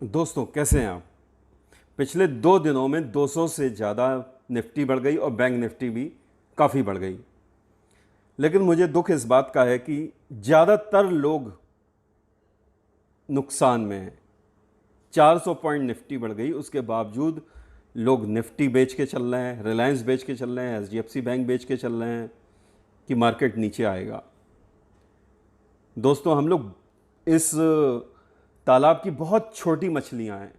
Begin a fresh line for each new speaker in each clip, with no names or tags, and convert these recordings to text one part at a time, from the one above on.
दोस्तों कैसे हैं आप। पिछले 2 दिनों में 200 से ज़्यादा निफ्टी बढ़ गई और बैंक निफ्टी भी काफ़ी बढ़ गई। लेकिन मुझे दुख इस बात का है कि ज़्यादातर लोग नुकसान में हैं। 400 पॉइंट निफ्टी बढ़ गई, उसके बावजूद लोग निफ्टी बेच के चल रहे हैं, रिलायंस बेच के चल रहे हैं, एचडीएफसी बैंक बेच के चल रहे हैं कि मार्केट नीचे आएगा। दोस्तों हम लोग इस तालाब की बहुत छोटी मछलियां हैं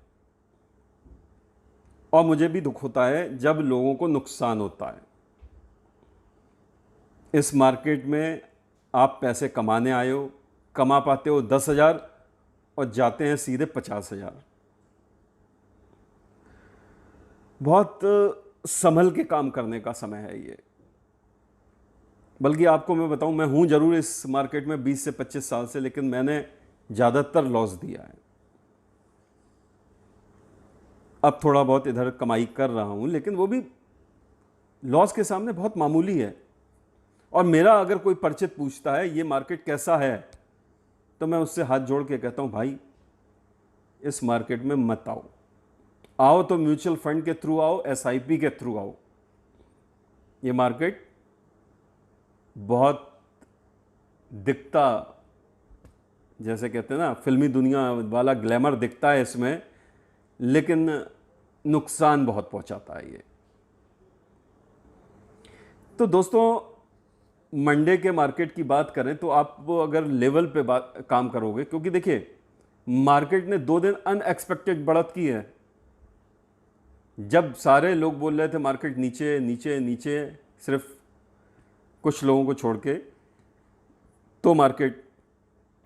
और मुझे भी दुख होता है जब लोगों को नुकसान होता है। इस मार्केट में आप पैसे कमाने आए हो, कमा पाते हो 10,000 और जाते हैं सीधे 50,000। बहुत संभल के काम करने का समय है ये। बल्कि आपको मैं बताऊं, मैं हूं जरूर इस मार्केट में 20 से 25 साल से, लेकिन मैंने ज़्यादातर लॉस दिया है। अब थोड़ा बहुत इधर कमाई कर रहा हूं, लेकिन वो भी लॉस के सामने बहुत मामूली है। और मेरा अगर कोई परिचित पूछता है ये मार्केट कैसा है, तो मैं उससे हाथ जोड़ के कहता हूं भाई इस मार्केट में मत आओ। आओ तो म्यूचुअल फंड के थ्रू आओ, एसआईपी के थ्रू आओ। ये मार्केट बहुत दिखता, जैसे कहते हैं ना, फिल्मी दुनिया वाला ग्लैमर दिखता है इसमें, लेकिन नुकसान बहुत पहुंचाता है ये। तो दोस्तों मंडे के मार्केट की बात करें तो आप वो अगर लेवल पे काम करोगे, क्योंकि देखिए मार्केट ने 2 दिन अनएक्सपेक्टेड बढ़त की है। जब सारे लोग बोल रहे थे मार्केट नीचे नीचे नीचे, सिर्फ कुछ लोगों को छोड़ के, तो मार्केट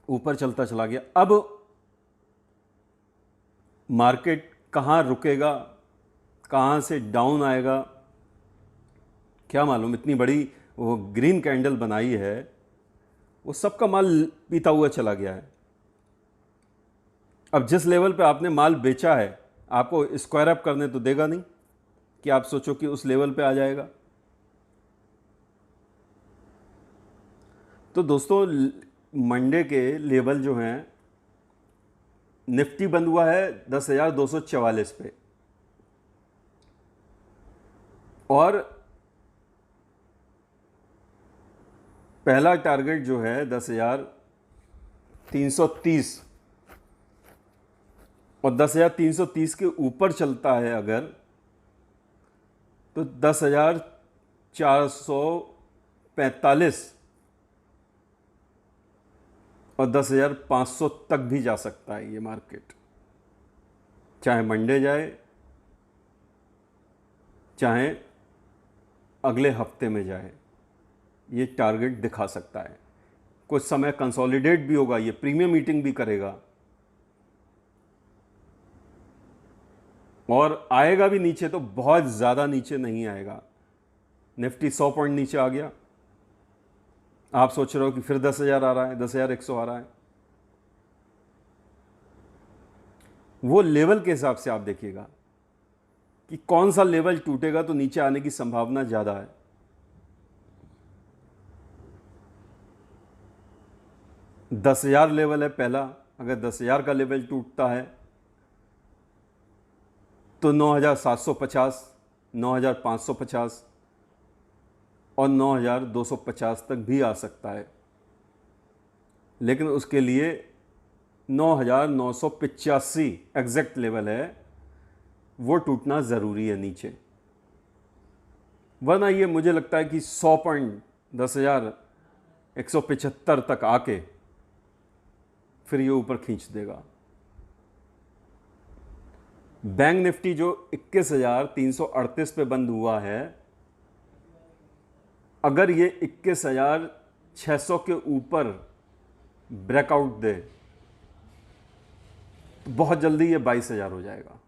ऊपर चलता चला गया। अब मार्केट कहाँ रुकेगा, कहाँ से डाउन आएगा, क्या मालूम। इतनी बड़ी वो ग्रीन कैंडल बनाई है, वो सबका माल पीता हुआ चला गया है। अब जिस लेवल पे आपने माल बेचा है, आपको स्क्वायर अप करने तो देगा नहीं कि आप सोचो कि उस लेवल पे आ जाएगा। तो दोस्तों मंडे के लेवल जो हैं, निफ्टी बंद हुआ है 10,244 पे, और पहला टारगेट जो है 10,330, और 10,330 के ऊपर चलता है अगर, तो 10,445 और 10,500 तक भी जा सकता है ये मार्केट, चाहे मंडे जाए चाहे अगले हफ्ते में जाए। ये टारगेट दिखा सकता है। कुछ समय कंसोलिडेट भी होगा, ये प्रीमियम मीटिंग भी करेगा और आएगा भी नीचे, तो बहुत ज़्यादा नीचे नहीं आएगा। निफ्टी 100 पॉइंट नीचे आ गया, आप सोच रहे हो कि फिर 10,000 आ रहा है, 10,100 आ रहा है। वो लेवल के हिसाब से आप देखिएगा कि कौन सा लेवल टूटेगा तो नीचे आने की संभावना ज़्यादा है। दस हजार लेवल है पहला, अगर 10,000 का लेवल टूटता है तो 9,750, 9,550 और 9,250 तक भी आ सकता है। लेकिन उसके लिए 9,985 एग्जैक्ट लेवल है, वो टूटना ज़रूरी है नीचे। वरना ये मुझे लगता है कि 100 पॉइंट 10,175 तक आके फिर ये ऊपर खींच देगा। बैंक निफ्टी जो 21,338 पे बंद हुआ है, अगर ये 21,600 के ऊपर ब्रेकआउट दे तो बहुत जल्दी ये 22,000 हो जाएगा।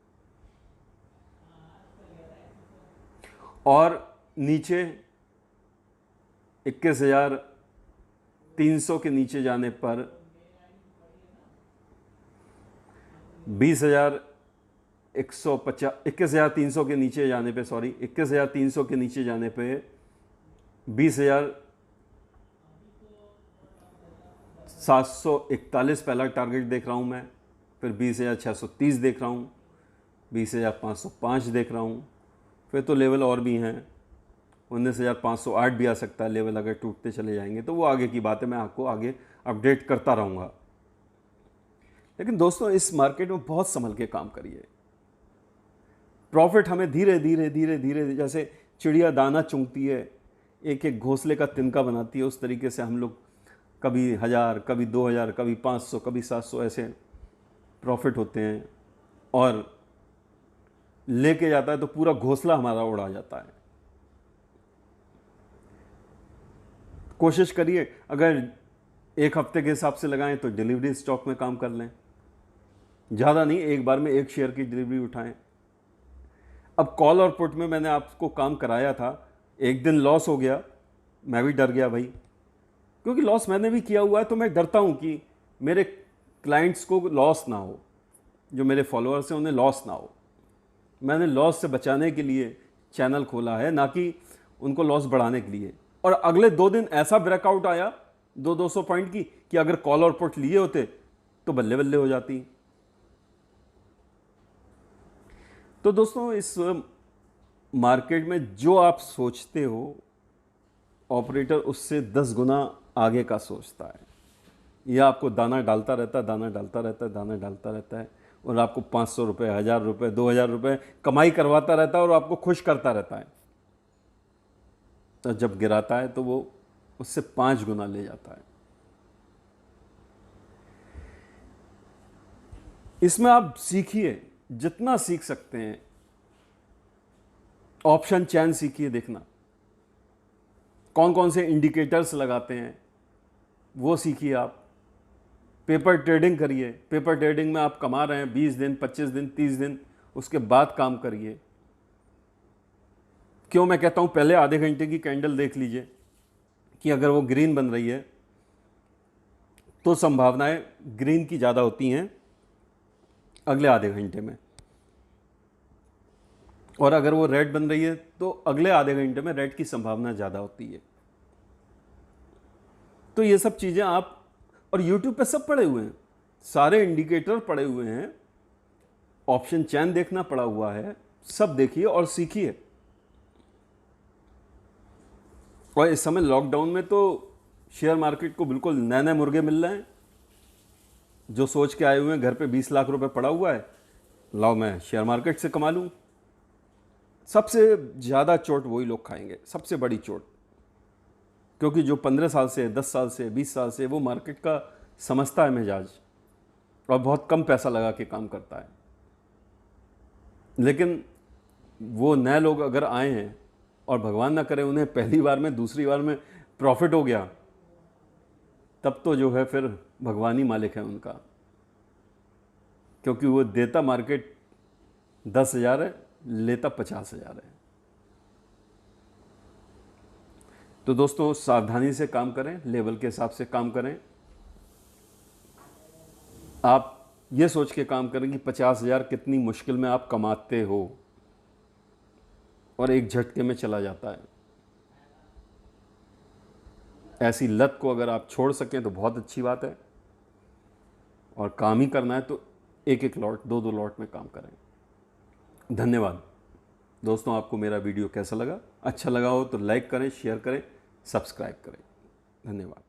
और नीचे 21,300 के नीचे जाने पर 20,150, 21,300 के नीचे जाने पे, सॉरी 21,300 के नीचे जाने पे 20,741 पहला टारगेट देख रहा हूं मैं। फिर 20,630 देख रहा हूँ, 20,505 देख रहा हूँ, फिर तो लेवल और भी हैं, 19,508 भी आ सकता है लेवल अगर टूटते चले जाएंगे, तो वो आगे की बात है, मैं आपको आगे अपडेट करता रहूँगा। लेकिन दोस्तों इस मार्केट में बहुत संभल के काम करिए। प्रॉफिट हमें धीरे धीरे धीरे धीरे, जैसे चिड़िया दाना चुंगती है, एक एक घोंसले का तिनका बनाती है, उस तरीके से हम लोग कभी 1000, कभी 2000, कभी 500, कभी 700 ऐसे प्रॉफिट होते हैं, और लेके जाता है तो पूरा घोंसला हमारा उड़ा जाता है। कोशिश करिए, अगर एक हफ्ते के हिसाब से लगाएं तो डिलीवरी स्टॉक में काम कर लें, ज़्यादा नहीं, एक बार में एक शेयर की डिलीवरी उठाएं। अब कॉल और पुट में मैंने आपको काम कराया था, एक दिन लॉस हो गया, मैं भी डर गया भाई, क्योंकि लॉस मैंने भी किया हुआ है, तो मैं डरता हूं कि मेरे क्लाइंट्स को लॉस ना हो, जो मेरे फॉलोअर्स हैं उन्हें लॉस ना हो। मैंने लॉस से बचाने के लिए चैनल खोला है, ना कि उनको लॉस बढ़ाने के लिए। और अगले 2 दिन ऐसा ब्रेकआउट आया 200 पॉइंट की, कि अगर कॉल और पुट लिए होते तो बल्ले बल्ले हो जाती। तो दोस्तों इस मार्केट में जो आप सोचते हो, ऑपरेटर उससे 10 गुना आगे का सोचता है। यह आपको दाना डालता रहता है, दाना डालता रहता है, दाना डालता रहता है, और आपको 500 रुपये, 1000 रुपये, 2000 रुपये कमाई करवाता रहता है, और आपको खुश करता रहता है। तो जब गिराता है तो वो उससे 5 गुना ले जाता है। इसमें आप सीखिए, जितना सीख सकते हैं। ऑप्शन चैन सीखिए, देखना कौन कौन से इंडिकेटर्स लगाते हैं वो सीखिए आप। पेपर ट्रेडिंग करिए, पेपर ट्रेडिंग में आप कमा रहे हैं 20 दिन, 25 दिन, 30 दिन, उसके बाद काम करिए। क्यों मैं कहता हूं पहले आधे घंटे की कैंडल देख लीजिए, कि अगर वो ग्रीन बन रही है तो संभावनाएं ग्रीन की ज़्यादा होती हैं अगले आधे घंटे में, और अगर वो रेड बन रही है तो अगले आधे घंटे में रेड की संभावना ज़्यादा होती है। तो ये सब चीज़ें आप, और यूट्यूब पे सब पड़े हुए हैं, सारे इंडिकेटर पड़े हुए हैं, ऑप्शन चैन देखना पड़ा हुआ है, सब देखिए और सीखिए। और इस समय लॉकडाउन में तो शेयर मार्केट को बिल्कुल नए नए मुर्गे मिल रहे हैं। जो सोच के आए हुए हैं घर पे 20 लाख रुपए पड़ा हुआ है, लाओ मैं शेयर मार्केट से कमा लूँ, सबसे ज़्यादा चोट वही लोग खाएंगे, सबसे बड़ी चोट। क्योंकि जो 15 साल से, 10 साल से, 20 साल से वो मार्केट का समझता है मिजाज, और बहुत कम पैसा लगा के काम करता है। लेकिन वो नए लोग अगर आए हैं, और भगवान ना करे उन्हें पहली बार में, दूसरी बार में प्रॉफिट हो गया, तब तो जो है फिर भगवान ही मालिक है उनका। क्योंकि वो देता मार्केट 10,000 है, लेता 50,000 है। तो दोस्तों सावधानी से काम करें, लेवल के हिसाब से काम करें। आप ये सोच के काम करें कि 50,000 कितनी मुश्किल में आप कमाते हो, और एक झटके में चला जाता है। ऐसी लत को अगर आप छोड़ सकें तो बहुत अच्छी बात है, और काम ही करना है तो एक एक लॉट, 2-2 लॉट में काम करें। धन्यवाद दोस्तों। आपको मेरा वीडियो कैसा लगा? अच्छा लगा हो तो लाइक करें, शेयर करें, सब्सक्राइब करें। धन्यवाद।